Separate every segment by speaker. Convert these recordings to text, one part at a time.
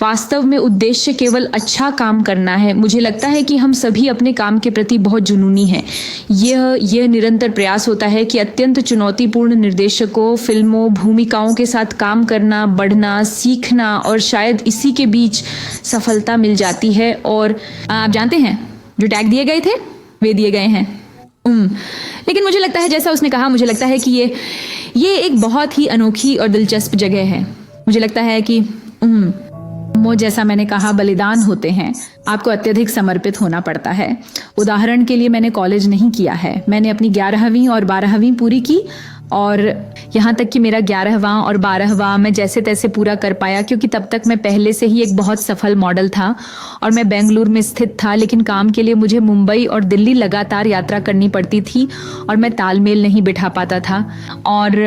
Speaker 1: वास्तव में उद्देश्य केवल अच्छा काम करना है। मुझे लगता है कि हम सभी अपने काम के प्रति बहुत जुनूनी हैं। यह निरंतर प्रयास होता है कि अत्यंत चुनौतीपूर्ण निर्देशकों, फिल्मों, भूमिकाओं के साथ काम करना, बढ़ना, सीखना और शायद इसी के बीच सफलता मिल जाती है। और आप जानते हैं जो टैग दिए गए थे वे दिए गए हैं लेकिन मुझे लगता है, जैसा उसने कहा, मुझे लगता है कि ये एक बहुत ही अनोखी और दिलचस्प जगह है। मुझे लगता है कि वो, जैसा मैंने कहा, बलिदान होते हैं। आपको अत्यधिक समर्पित होना पड़ता है। उदाहरण के लिए मैंने कॉलेज नहीं किया है। मैंने अपनी 11वीं और 12वीं पूरी की और यहाँ तक कि मेरा 11वां और 12वां मैं जैसे तैसे पूरा कर पाया, क्योंकि तब तक मैं पहले से ही एक बहुत सफल मॉडल था और मैं बेंगलुरु में स्थित था। लेकिन काम के लिए मुझे मुंबई और दिल्ली लगातार यात्रा करनी पड़ती थी और मैं तालमेल नहीं बिठा पाता था। और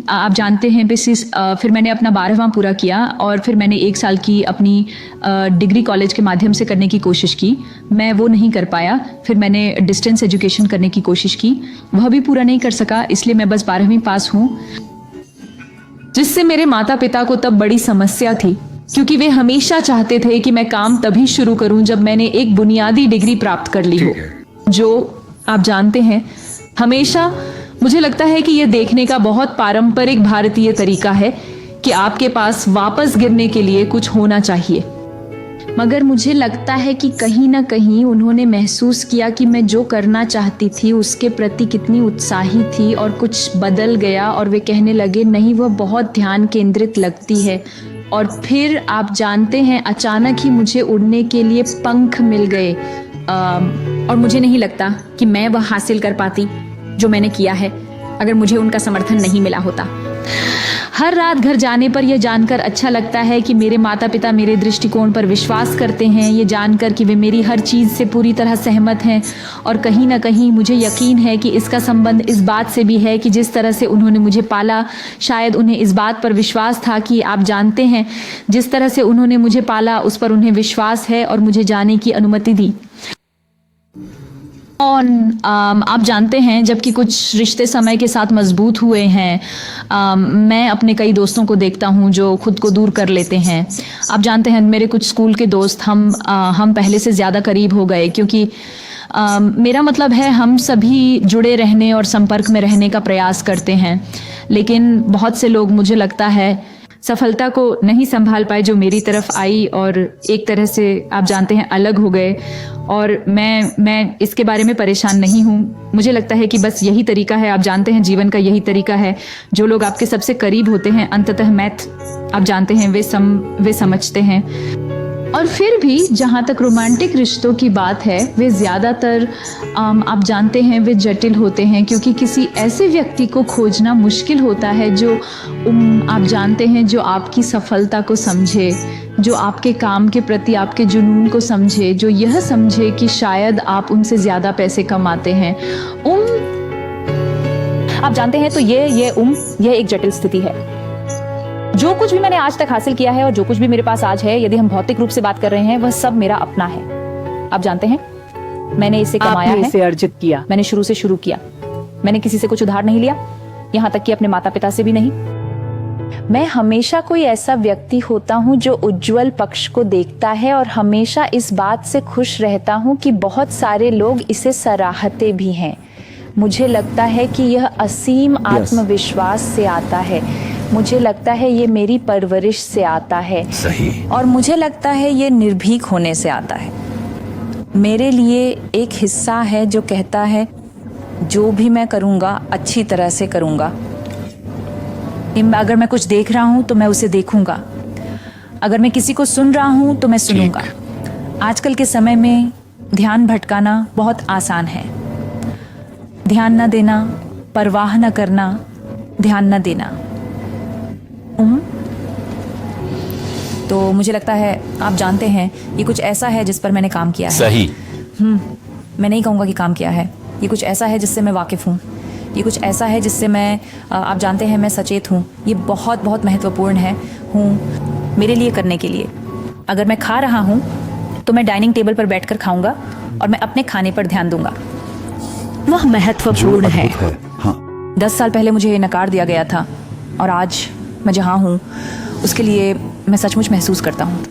Speaker 1: आप जानते हैं, फिर मैंने अपना 12वां पूरा किया और फिर मैंने 1 साल की अपनी डिग्री कॉलेज के माध्यम से करने की कोशिश की। मैं वो नहीं कर पाया। फिर मैंने डिस्टेंस एजुकेशन करने की कोशिश की, वह भी पूरा नहीं कर सका। इसलिए मैं बस 12वीं पास हूँ, जिससे मेरे माता पिता को तब बड़ी समस्या थी, क्योंकि वे हमेशा चाहते थे कि मैं काम तभी शुरू करूं जब मैंने एक बुनियादी डिग्री प्राप्त कर ली हो। जो आप जानते हैं, हमेशा मुझे लगता है कि यह देखने का बहुत पारंपरिक भारतीय तरीका है कि आपके पास वापस गिरने के लिए कुछ होना चाहिए। मगर मुझे लगता है कि कहीं ना कहीं उन्होंने महसूस किया कि मैं जो करना चाहती थी उसके प्रति कितनी उत्साही थी और कुछ बदल गया और वे कहने लगे, नहीं, वह बहुत ध्यान केंद्रित लगती है। और फिर आप जानते हैं, अचानक ही मुझे उड़ने के लिए पंख मिल गए और मुझे नहीं लगता कि मैं वह हासिल कर पाती जो मैंने किया है अगर मुझे उनका समर्थन नहीं मिला होता। हर रात घर जाने पर यह जानकर अच्छा लगता है कि मेरे माता पिता मेरे दृष्टिकोण पर विश्वास करते हैं, ये जानकर कि वे मेरी हर चीज़ से पूरी तरह सहमत हैं। और कहीं ना कहीं मुझे यकीन है कि इसका संबंध इस बात से भी है कि जिस तरह से उन्होंने मुझे पाला, शायद उन्हें इस बात पर विश्वास था कि आप जानते हैं, जिस तरह से उन्होंने मुझे पाला उस पर उन्हें विश्वास है और मुझे जाने की अनुमति दी। और आप जानते हैं, जबकि कुछ रिश्ते समय के साथ मजबूत हुए हैं, मैं अपने कई दोस्तों को देखता हूं जो खुद को दूर कर लेते हैं। आप जानते हैं, मेरे कुछ स्कूल के दोस्त हम पहले से ज़्यादा करीब हो गए, क्योंकि मेरा मतलब है हम सभी जुड़े रहने और संपर्क में रहने का प्रयास करते हैं। लेकिन बहुत से लोग, मुझे लगता है, सफलता को नहीं संभाल पाए जो मेरी तरफ आई और एक तरह से, आप जानते हैं, अलग हो गए। और मैं इसके बारे में परेशान नहीं हूँ। मुझे लगता है कि बस यही तरीका है। आप जानते हैं, जीवन का यही तरीका है। जो लोग आपके सबसे करीब होते हैं, अंततः मैथ, आप जानते हैं, वे समझते हैं। और फिर भी जहाँ तक रोमांटिक रिश्तों की बात है, वे ज़्यादातर आप जानते हैं, वे जटिल होते हैं, क्योंकि किसी ऐसे व्यक्ति को खोजना मुश्किल होता है जो आप जानते हैं, जो आपकी सफलता को समझे, जो आपके काम के प्रति आपके जुनून को समझे, जो यह समझे कि शायद आप उनसे ज़्यादा पैसे कमाते हैं। आप जानते हैं, तो यह एक जटिल स्थिति है। जो कुछ भी मैंने आज तक हासिल किया है और जो कुछ भी मेरे पास आज है, यदि हम भौतिक रूप से बात कर रहे हैं, वह सब मेरा अपना है। आप जानते हैं, मैंने इसे कमाया है,
Speaker 2: इसे अर्जित किया।
Speaker 1: मैंने शुरू से शुरू किया। मैंने किसी से कुछ उधार नहीं लिया, यहाँ तक कि अपने माता पिता से भी नहीं। मैं हमेशा कोई ऐसा व्यक्ति होता हूँ जो उज्जवल पक्ष को देखता है और हमेशा इस बात से खुश रहता हूँ कि बहुत सारे लोग इसे सराहते भी हैं। मुझे लगता है कि यह असीम आत्मविश्वास से आता है। मुझे लगता है ये मेरी परवरिश से आता है।
Speaker 3: सही।
Speaker 1: और मुझे लगता है ये निर्भीक होने से आता है। मेरे लिए एक हिस्सा है जो कहता है, जो भी मैं करूँगा अच्छी तरह से करूँगा। अगर मैं कुछ देख रहा हूँ तो मैं उसे देखूँगा। अगर मैं किसी को सुन रहा हूँ तो मैं सुनूँगा। आजकल के समय में ध्यान भटकाना बहुत आसान है। ध्यान न देना, परवाह न करना, ध्यान न देना। तो मुझे लगता है, आप जानते हैं, ये कुछ ऐसा है जिस पर मैंने काम किया है।
Speaker 3: सही।
Speaker 1: मैं नहीं कहूँगा कि काम किया है। ये कुछ ऐसा है जिससे मैं वाकिफ़ हूँ। ये कुछ ऐसा है जिससे मैं, आप जानते हैं, मैं सचेत हूँ। ये बहुत बहुत महत्वपूर्ण है मेरे लिए करने के लिए। अगर मैं खा रहा हूँ तो मैं डाइनिंग टेबल पर बैठकर खाऊंगा और मैं अपने खाने पर ध्यान दूंगा।
Speaker 2: वह महत्वपूर्ण है।
Speaker 3: हाँ।
Speaker 1: 10 साल पहले मुझे नकार दिया गया था और आज मैं जहाँ हूँ उसके लिए मैं सचमुच महसूस करता हूँ।